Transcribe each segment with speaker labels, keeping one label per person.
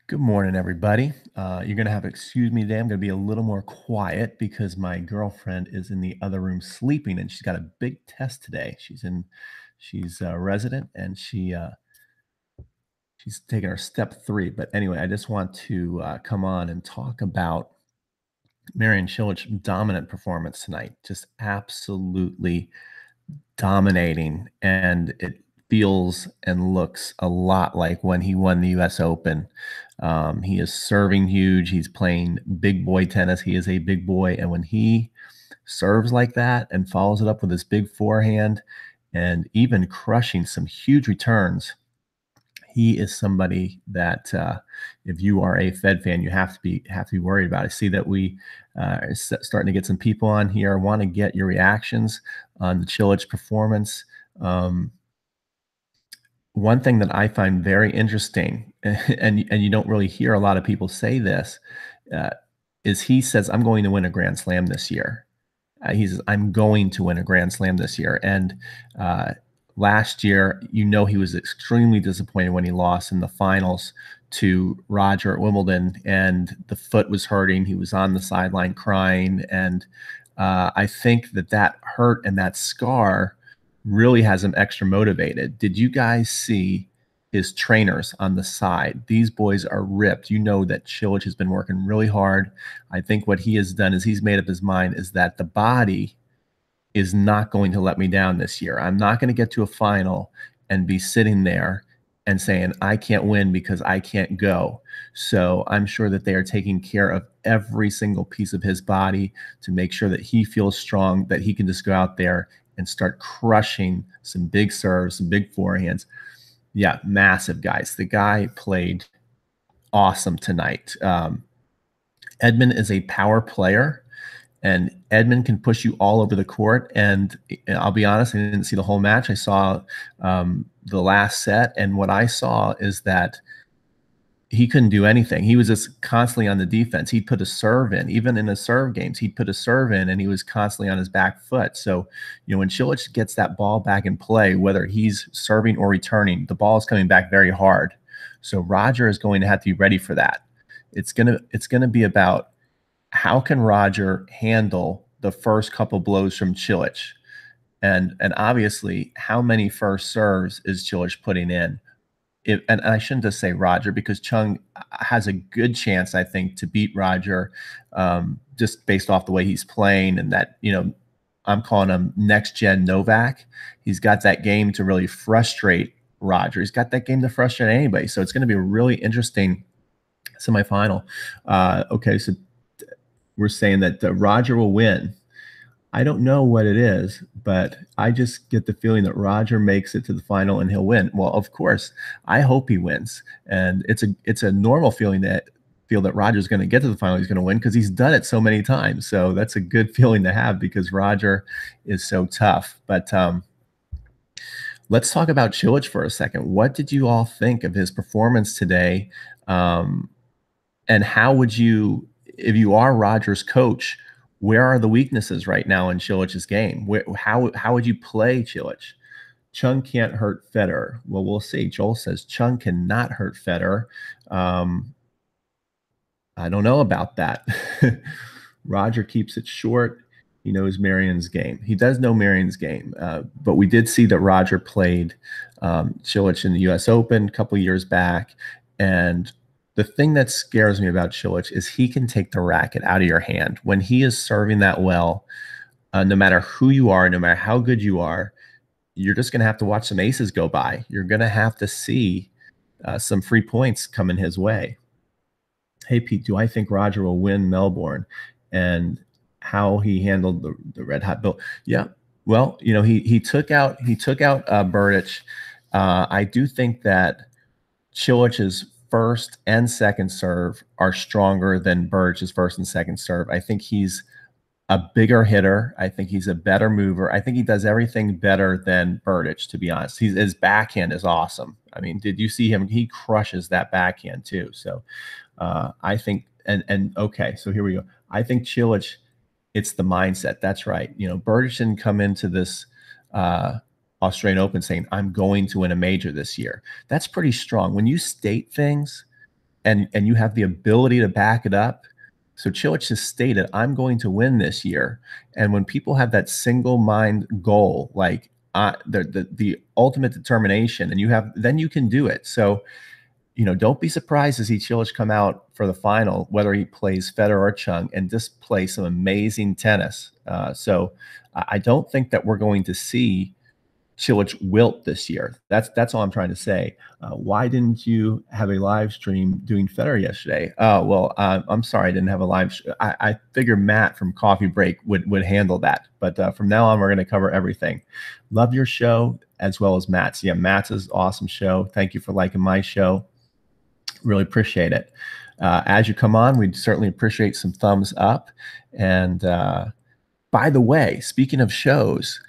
Speaker 1: Good morning, everybody. You're going to have to excuse me today. I'm going to be a little more quiet because my girlfriend is in the other room sleeping, and she's got a big test today. She's a resident, and she's taking her step three. But anyway, I just want to come on and talk about Marin Cilic's dominant performance tonight. Just absolutely dominating, and it feels and looks a lot like when he won the US Open. He is serving huge. He's playing big boy tennis. He is a big boy. And when he serves like that and follows it up with his big forehand and even crushing some huge returns, he is somebody that if you are a Fed fan, you have to be worried about. I see that we are starting to get some people on here. I want to get your reactions on the Cilic performance. Um, One thing that I find very interesting, and you don't really hear a lot of people say this, uh, is he says, "I'm going to win a Grand Slam this year." He says, "I'm going to win a Grand Slam this year." And uh, last year, he was extremely disappointed when he lost in the finals to Roger at Wimbledon, and the foot was hurting. He was on the sideline crying, and I think that hurt and that scar really has him extra motivated. Did you guys see his trainers on the side? These boys are ripped. You know that Cilic has been working really hard. I think what he has done is he's made up his mind is that the body is not going to let me down this year. I'm not going to get to a final and be sitting there and saying, I can't win because I can't go. So I'm sure that they are taking care of every single piece of his body to make sure that he feels strong, that he can just go out there and start crushing some big serves, some big forehands. Yeah, massive guys. The guy played awesome tonight. Edmund is a power player, and Edmund can push you all over the court. And I'll be honest, I didn't see the whole match. I saw the last set, and what I saw is that he couldn't do anything. He was just constantly on the defense. He'd put a serve in, even in the serve games. He'd put a serve in, and he was constantly on his back foot. So, when Cilic gets that ball back in play, whether he's serving or returning, the ball is coming back very hard. So Roger is going to have to be ready for that. It's gonna be about how can Roger handle the first couple blows from Cilic, and obviously how many first serves is Cilic putting in. And I shouldn't just say Roger because Chung has a good chance, I think, to beat Roger, just based off the way he's playing and that, I'm calling him next gen Novak. He's got that game to really frustrate Roger. He's got that game to frustrate anybody. So it's going to be a really interesting semifinal. Okay, so we're saying that Roger will win. I don't know what it is, but I just get the feeling that Roger makes it to the final and he'll win. Well, of course, I hope he wins, and it's a normal feeling that Roger's going to get to the final. He's going to win because he's done it so many times. So that's a good feeling to have because Roger is so tough. But let's talk about Cilic for a second. What did you all think of his performance today? And how would you, if you are Roger's coach, where are the weaknesses right now in Cilic's game? How would you play Cilic? Chung can't hurt Federer. Well, we'll see. Joel says Chung cannot hurt Federer. I don't know about that. Roger keeps it short. He knows Marion's game. He does know Marion's game, but we did see that Roger played Cilic in the U.S. Open a couple years back, and the thing that scares me about Cilic is he can take the racket out of your hand. When he is serving that well, no matter who you are, no matter how good you are, you're just going to have to watch some aces go by. You're going to have to see some free points coming his way. Hey, Pete, do I think Roger will win Melbourne? And how he handled the red hot bill. Yeah. Well, he took out Burditch. I do think that Cilic's first and second serve are stronger than Burdich's first and second serve. I think he's a bigger hitter. I think he's a better mover. I think he does everything better than Burditch, to be honest. His backhand is awesome. I mean, did you see him? He crushes that backhand too. So I think, and okay, so here we go. I think Cilic, it's the mindset. That's right. Burditch didn't come into this Australian Open saying, I'm going to win a major this year. That's pretty strong. When you state things and you have the ability to back it up. So Cilic has stated, I'm going to win this year. And when people have that single mind goal, like the ultimate determination, and then you can do it. So, don't be surprised to see Cilic come out for the final, whether he plays Federer or Chung, and just play some amazing tennis. So I don't think that we're going to see Cilic wilt this year. That's all I'm trying to say. Why didn't you have a live stream doing Federer yesterday? Oh, well, I'm sorry I didn't have a live. I figure Matt from Coffee Break would handle that. But from now on, we're going to cover everything. Love your show as well as Matt's. Yeah, Matt's is awesome show. Thank you for liking my show. Really appreciate it. As you come on, we'd certainly appreciate some thumbs up. And by the way, speaking of shows,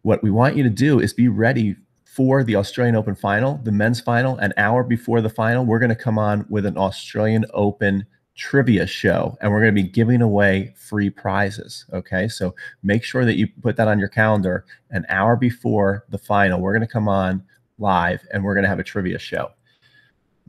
Speaker 1: what we want you to do is be ready for the Australian Open Final, the men's final. An hour before the final, we're going to come on with an Australian Open trivia show, and we're going to be giving away free prizes. Okay, so make sure that you put that on your calendar. An hour before the final, we're going to come on live, and we're going to have a trivia show.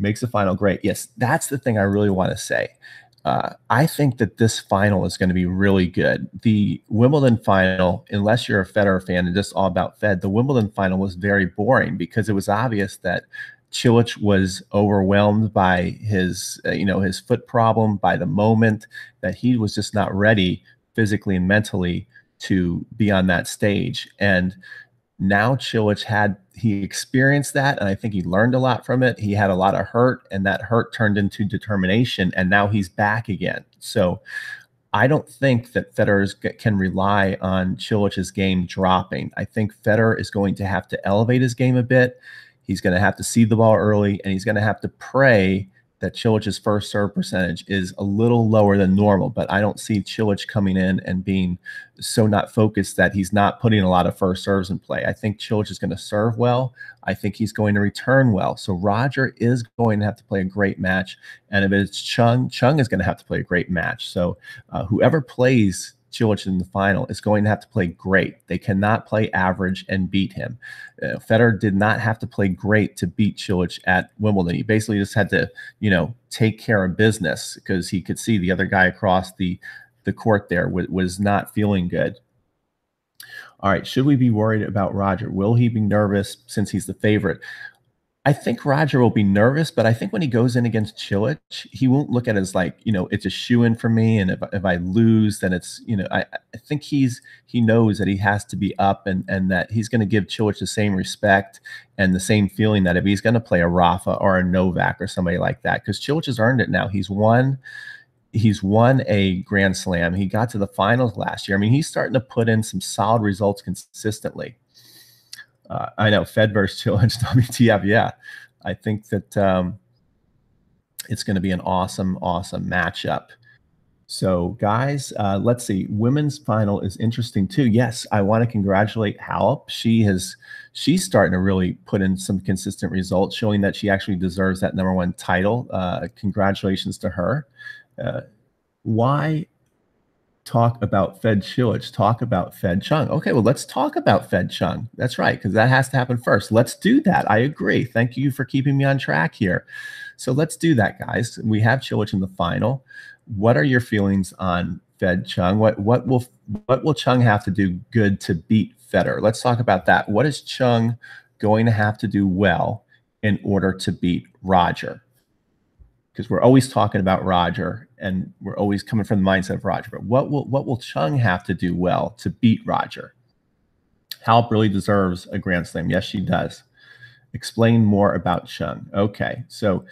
Speaker 1: Makes the final great. Yes, that's the thing I really want to say. I think that this final is going to be really good. The Wimbledon final, unless you're a Federer fan and just all about Fed, the Wimbledon final was very boring because it was obvious that Cilic was overwhelmed by his foot problem, by the moment that he was just not ready physically and mentally to be on that stage. And now Cilic he experienced that, and I think he learned a lot from it. He had a lot of hurt, and that hurt turned into determination, and now he's back again. So I don't think that Federer can rely on Cilic's game dropping. I think Federer is going to have to elevate his game a bit. He's going to have to see the ball early, and he's going to have to pray that Cilic's first serve percentage is a little lower than normal, but I don't see Cilic coming in and being so not focused that he's not putting a lot of first serves in play. I think Cilic is going to serve well. I think he's going to return well. So Roger is going to have to play a great match. And if it's Chung is going to have to play a great match. So whoever plays Cilic in the final is going to have to play great. They cannot play average and beat him. Federer did not have to play great to beat Cilic at Wimbledon. He basically just had to, take care of business because he could see the other guy across the court there was not feeling good. All right, should we be worried about Roger? Will he be nervous since he's the favorite? I think Roger will be nervous, but I think when he goes in against Cilic, he won't look at it as like, it's a shoe-in for me. And if I lose, then it's, I think he knows that he has to be up and that he's going to give Cilic the same respect and the same feeling that if he's going to play a Rafa or a Novak or somebody like that, because Cilic has earned it now. He's won a Grand Slam. He got to the finals last year. I mean, he's starting to put in some solid results consistently. I know Fed versus Cilic, WTF. Yeah, I think that it's going to be an awesome matchup. So, guys, let's see. Women's final is interesting too. Yes, I want to congratulate Halep. She's starting to really put in some consistent results, showing that she actually deserves that #1 title. Congratulations to her. Why talk about Fed Cilic? Talk about Fed Chung. Okay, well, let's talk about Fed Chung. That's right, because that has to happen first. Let's do that. I agree. Thank you for keeping me on track here. So let's do that, guys. We have Cilic in the final. What are your feelings on Fed Chung? What will Chung have to do good to beat Federer? Let's talk about that. What is Chung going to have to do well in order to beat Roger? Because we're always talking about Roger and we're always coming from the mindset of Roger. But what will Chung have to do well to beat Roger? Halep really deserves a Grand Slam. Yes, she does. Explain more about Chung. Okay, so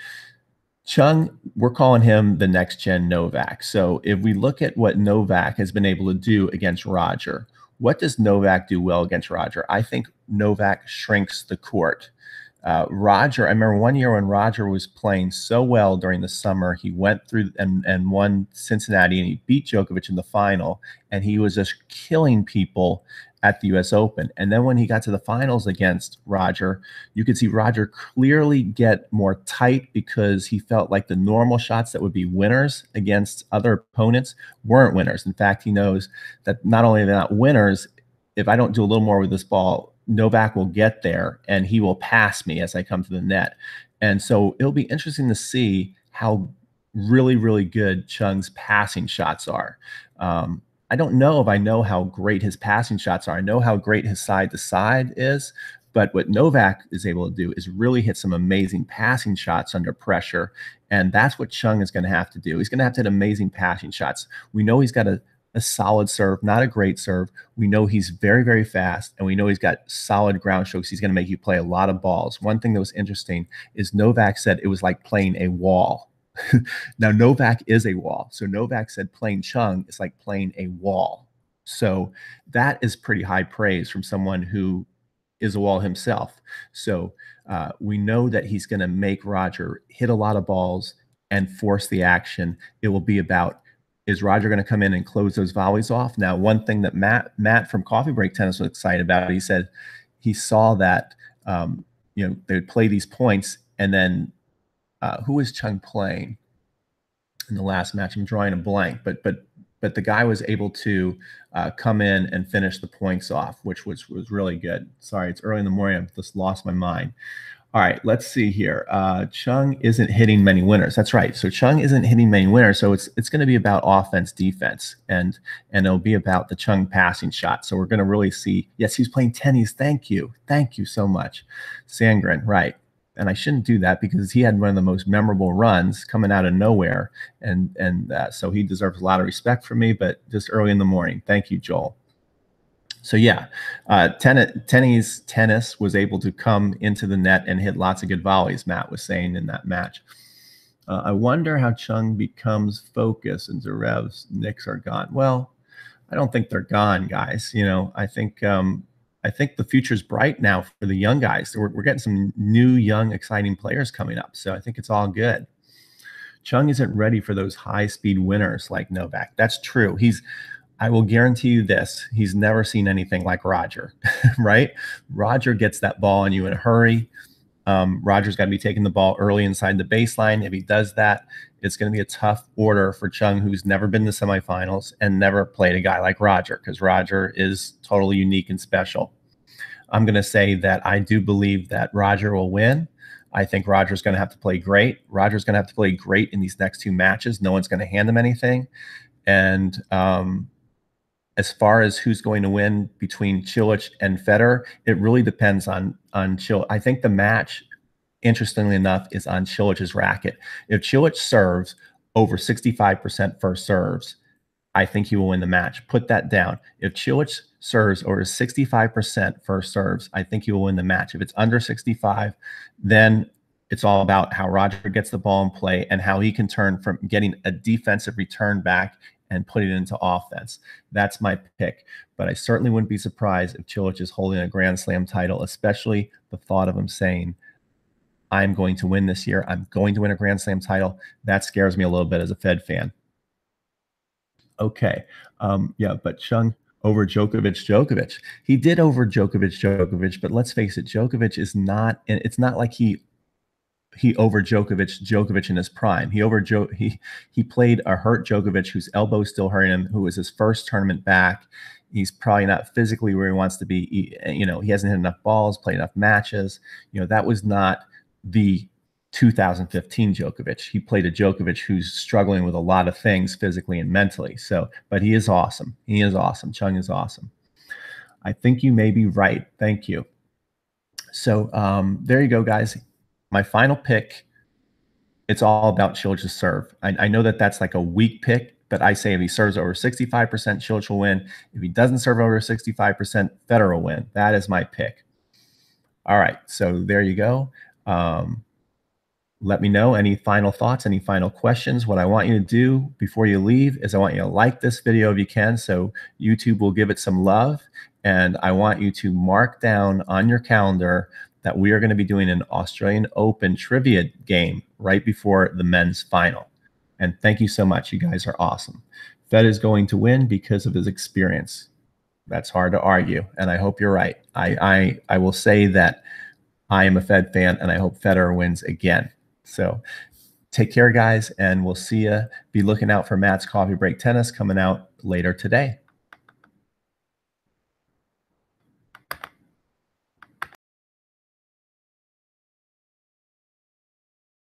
Speaker 1: Chung, we're calling him the next gen Novak. So if we look at what Novak has been able to do against Roger, what does Novak do well against Roger? I think Novak shrinks the court. Roger, I remember one year when Roger was playing so well during the summer, he went through and won Cincinnati and he beat Djokovic in the final, and he was just killing people at the US Open. And then when he got to the finals against Roger, you could see Roger clearly get more tight because he felt like the normal shots that would be winners against other opponents weren't winners. In fact, he knows that not only are they not winners, if I don't do a little more with this ball, Novak will get there and he will pass me as I come to the net. And so it'll be interesting to see how really, really good Chung's passing shots are. I don't know if I know how great his passing shots are. I know how great his side to side is, but what Novak is able to do is really hit some amazing passing shots under pressure. And that's what Chung is going to have to do. He's going to have to hit amazing passing shots. We know he's got a solid serve, not a great serve. We know he's very, very fast, and we know he's got solid ground strokes. He's going to make you play a lot of balls. One thing that was interesting is Novak said it was like playing a wall. Now, Novak is a wall. So Novak said playing Chung is like playing a wall. So that is pretty high praise from someone who is a wall himself. So we know that he's going to make Roger hit a lot of balls and force the action. It will be about, is Roger going to come in and close those volleys off? Now, one thing that Matt from Coffee Break Tennis was excited about, he said he saw that they would play these points, and then who was Chung playing in the last match? I'm drawing a blank, but the guy was able to come in and finish the points off, which was really good. Sorry, it's early in the morning. I've just lost my mind. All right, let's see here. Chung isn't hitting many winners. That's right. So Chung isn't hitting many winners. So it's going to be about offense, defense, and it'll be about the Chung passing shot. So we're going to really see. Yes, he's playing tennis. Thank you so much, Sandgren. Right. And I shouldn't do that because he had one of the most memorable runs coming out of nowhere, and so he deserves a lot of respect from me. But just early in the morning, thank you, Joel. So yeah, tennis was able to come into the net and hit lots of good volleys. Matt was saying in that match. I wonder how Chung becomes focused and Zarev's nicks are gone. Well, I don't think they're gone, guys. I think the future's bright now for the young guys. We're getting some new, young, exciting players coming up. So I think it's all good. Chung isn't ready for those high-speed winners like Novak. That's true. I will guarantee you this. He's never seen anything like Roger, right? Roger gets that ball on you in a hurry. Roger's got to be taking the ball early inside the baseline. If he does that, it's going to be a tough order for Chung, who's never been to semifinals and never played a guy like Roger, because Roger is totally unique and special. I'm going to say that I do believe that Roger will win. I think Roger's going to have to play great. Roger's going to have to play great in these next two matches. No one's going to hand him anything. And as far as who's going to win between Cilic and Federer, it really depends on Cilic. I think the match, interestingly enough, is on Cilic's racket. If Cilic serves over 65% first serves, I think he will win the match. Put that down. If Cilic serves over 65% first serves, I think he will win the match. If it's under 65, then it's all about how Roger gets the ball in play and how he can turn from getting a defensive return back and put it into offense. That's my pick. But I certainly wouldn't be surprised if Cilic is holding a Grand Slam title, especially the thought of him saying, I'm going to win this year. I'm going to win a Grand Slam title. That scares me a little bit as a Fed fan. Okay. Yeah, but Chung over Djokovic. He did over Djokovic, but let's face it, Djokovic is not, it's not like he over Djokovic in his prime. He played a hurt Djokovic whose elbow still hurting him, who was his first tournament back. He's probably not physically where he wants to be. He hasn't hit enough balls, played enough matches. That was not the 2015 Djokovic. He played a Djokovic who's struggling with a lot of things physically and mentally. So, but he is awesome. He is awesome. Chung is awesome. I think you may be right. Thank you. So there you go, guys. My final pick, it's all about Cilic's serve. I know that that's like a weak pick, but I say if he serves over 65%, Cilic will win. If he doesn't serve over 65%, Federer will win. That is my pick. All right, so there you go. Let me know any final thoughts, any final questions. What I want you to do before you leave is I want you to like this video if you can, so YouTube will give it some love. And I want you to mark down on your calendar that we are going to be doing an Australian Open trivia game right before the men's final. And thank you so much. You guys are awesome. Fed is going to win because of his experience. That's hard to argue, and I hope you're right. I will say that I am a Fed fan, and I hope Federer wins again. So take care, guys, and we'll see you. Be looking out for Matt's Coffee Break Tennis coming out later today.